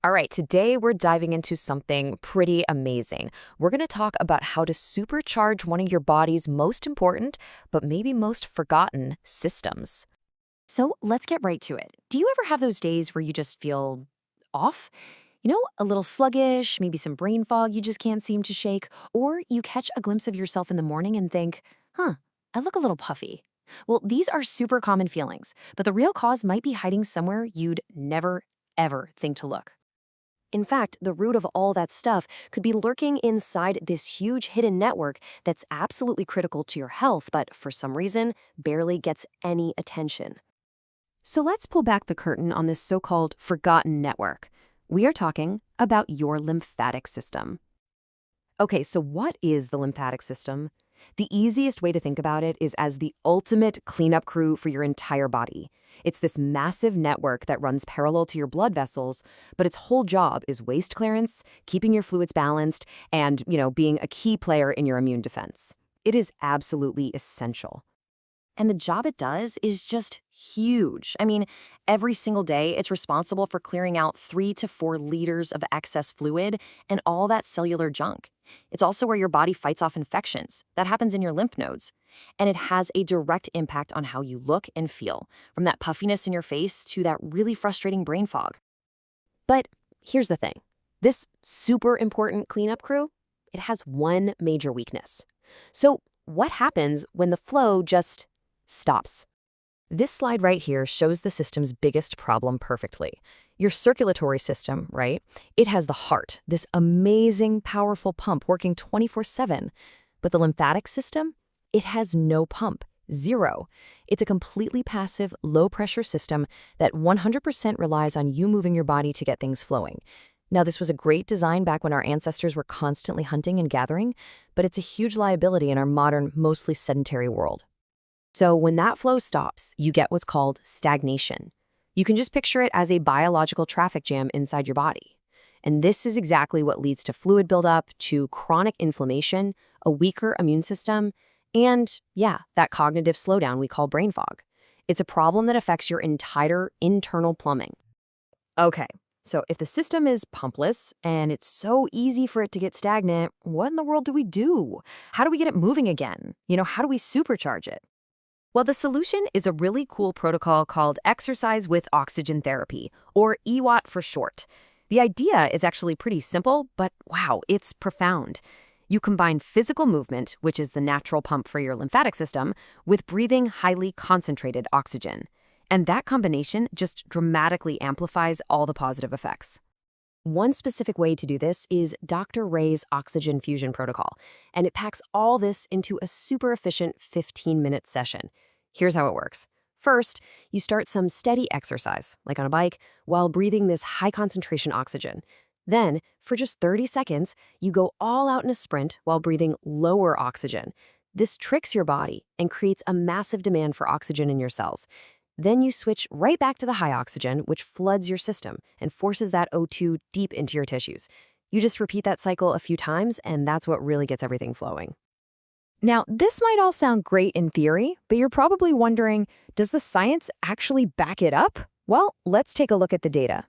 All right, today we're diving into something pretty amazing. We're going to talk about how to supercharge one of your body's most important, but maybe most forgotten systems. So let's get right to it. Do you ever have those days where you just feel off? A little sluggish, maybe some brain fog you just can't seem to shake, or you catch a glimpse of yourself in the morning and think, I look a little puffy. Well, these are super common feelings, but the real cause might be hiding somewhere you'd never, ever think to look. In fact, the root of all that stuff could be lurking inside this huge hidden network that's absolutely critical to your health, but for some reason, barely gets any attention. So let's pull back the curtain on this so-called forgotten network. We are talking about your lymphatic system. Okay, so what is the lymphatic system? The easiest way to think about it is as the ultimate cleanup crew for your entire body. It's this massive network that runs parallel to your blood vessels, but its whole job is waste clearance, keeping your fluids balanced, and, being a key player in your immune defense. It is absolutely essential. And the job it does is just huge. Every single day, it's responsible for clearing out 3 to 4 liters of excess fluid and all that cellular junk. It's also where your body fights off infections. That happens in your lymph nodes. And it has a direct impact on how you look and feel, from that puffiness in your face to that really frustrating brain fog. But here's the thing. This super important cleanup crew, it has one major weakness. So what happens when the flow just stops? This slide right here shows the system's biggest problem perfectly. Your circulatory system, right? It has the heart, this amazing, powerful pump working 24/7. But the lymphatic system, it has no pump, zero. It's a completely passive, low-pressure system that 100% relies on you moving your body to get things flowing. Now, this was a great design back when our ancestors were constantly hunting and gathering, but it's a huge liability in our modern, mostly sedentary world. So when that flow stops, you get what's called stagnation. You can just picture it as a biological traffic jam inside your body. And this is exactly what leads to fluid buildup, to chronic inflammation, a weaker immune system, and, that cognitive slowdown we call brain fog. It's a problem that affects your entire internal plumbing. Okay, so if the system is pumpless and it's so easy for it to get stagnant, what in the world do we do? How do we get it moving again? How do we supercharge it? Well, the solution is a really cool protocol called exercise with oxygen therapy, or EWOT for short. The idea is actually pretty simple, but wow, it's profound. You combine physical movement, which is the natural pump for your lymphatic system, with breathing highly concentrated oxygen. And that combination just dramatically amplifies all the positive effects. One specific way to do this is Dr. Ray's oxygen fusion protocol, and it packs all this into a super efficient 15-minute session. Here's how it works. First, you start some steady exercise, like on a bike, while breathing this high-concentration oxygen. Then, for just 30 seconds, you go all out in a sprint while breathing lower oxygen. This tricks your body and creates a massive demand for oxygen in your cells. Then you switch right back to the high oxygen, which floods your system and forces that O2 deep into your tissues. You just repeat that cycle a few times, and that's what really gets everything flowing. Now, this might all sound great in theory, but you're probably wondering, does the science actually back it up? Well, let's take a look at the data.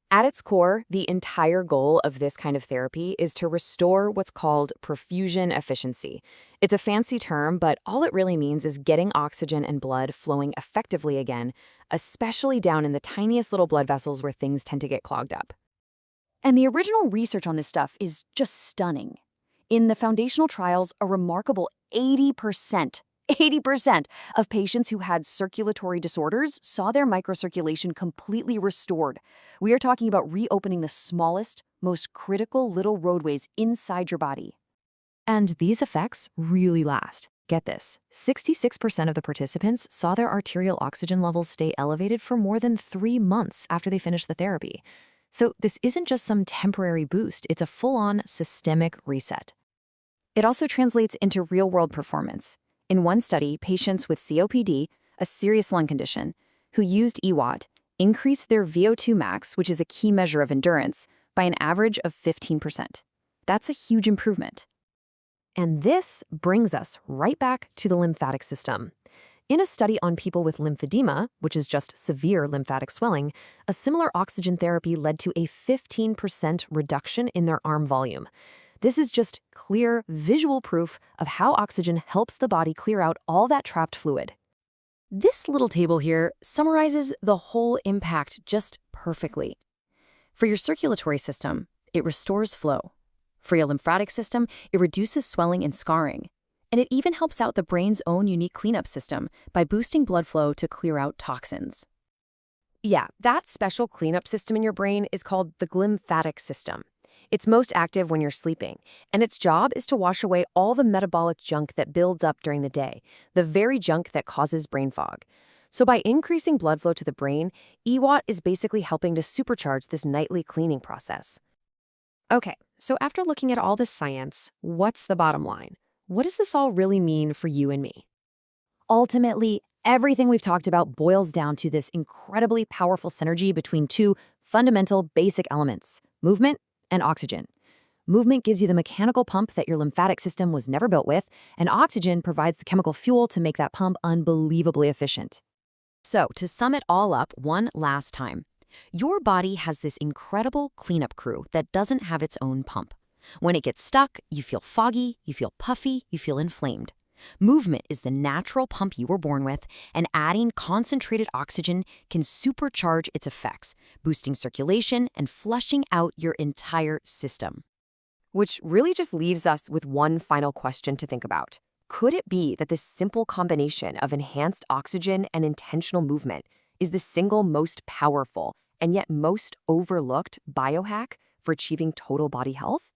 At its core, the entire goal of this kind of therapy is to restore what's called perfusion efficiency. It's a fancy term, but all it really means is getting oxygen and blood flowing effectively again, especially down in the tiniest little blood vessels where things tend to get clogged up. And the original research on this stuff is just stunning. In the foundational trials, a remarkable 80% of patients who had circulatory disorders saw their microcirculation completely restored. We are talking about reopening the smallest, most critical little roadways inside your body. And these effects really last. Get this, 66% of the participants saw their arterial oxygen levels stay elevated for more than 3 months after they finished the therapy. So this isn't just some temporary boost, it's a full-on systemic reset. It also translates into real-world performance. In one study, patients with COPD, a serious lung condition, who used EWOT increased their VO2 max, which is a key measure of endurance, by an average of 15%. That's a huge improvement. And this brings us right back to the lymphatic system. In a study on people with lymphedema, which is just severe lymphatic swelling, a similar oxygen therapy led to a 15% reduction in their arm volume. This is just clear, visual proof of how oxygen helps the body clear out all that trapped fluid. This little table here summarizes the whole impact just perfectly. For your circulatory system, it restores flow. For your lymphatic system, it reduces swelling and scarring. And it even helps out the brain's own unique cleanup system by boosting blood flow to clear out toxins. Yeah, that special cleanup system in your brain is called the glymphatic system. It's most active when you're sleeping, and its job is to wash away all the metabolic junk that builds up during the day, the very junk that causes brain fog. So by increasing blood flow to the brain, EWOT is basically helping to supercharge this nightly cleaning process. Okay, so after looking at all this science, what's the bottom line? What does this all really mean for you and me? Ultimately, everything we've talked about boils down to this incredibly powerful synergy between two fundamental basic elements: movement and oxygen. Movement gives you the mechanical pump that your lymphatic system was never built with, and oxygen provides the chemical fuel to make that pump unbelievably efficient. So, to sum it all up one last time, your body has this incredible cleanup crew that doesn't have its own pump. When it gets stuck, you feel foggy, you feel puffy, you feel inflamed. Movement is the natural pump you were born with, and adding concentrated oxygen can supercharge its effects, boosting circulation and flushing out your entire system. Which really just leaves us with one final question to think about. Could it be that this simple combination of enhanced oxygen and intentional movement is the single most powerful and yet most overlooked biohack for achieving total body health?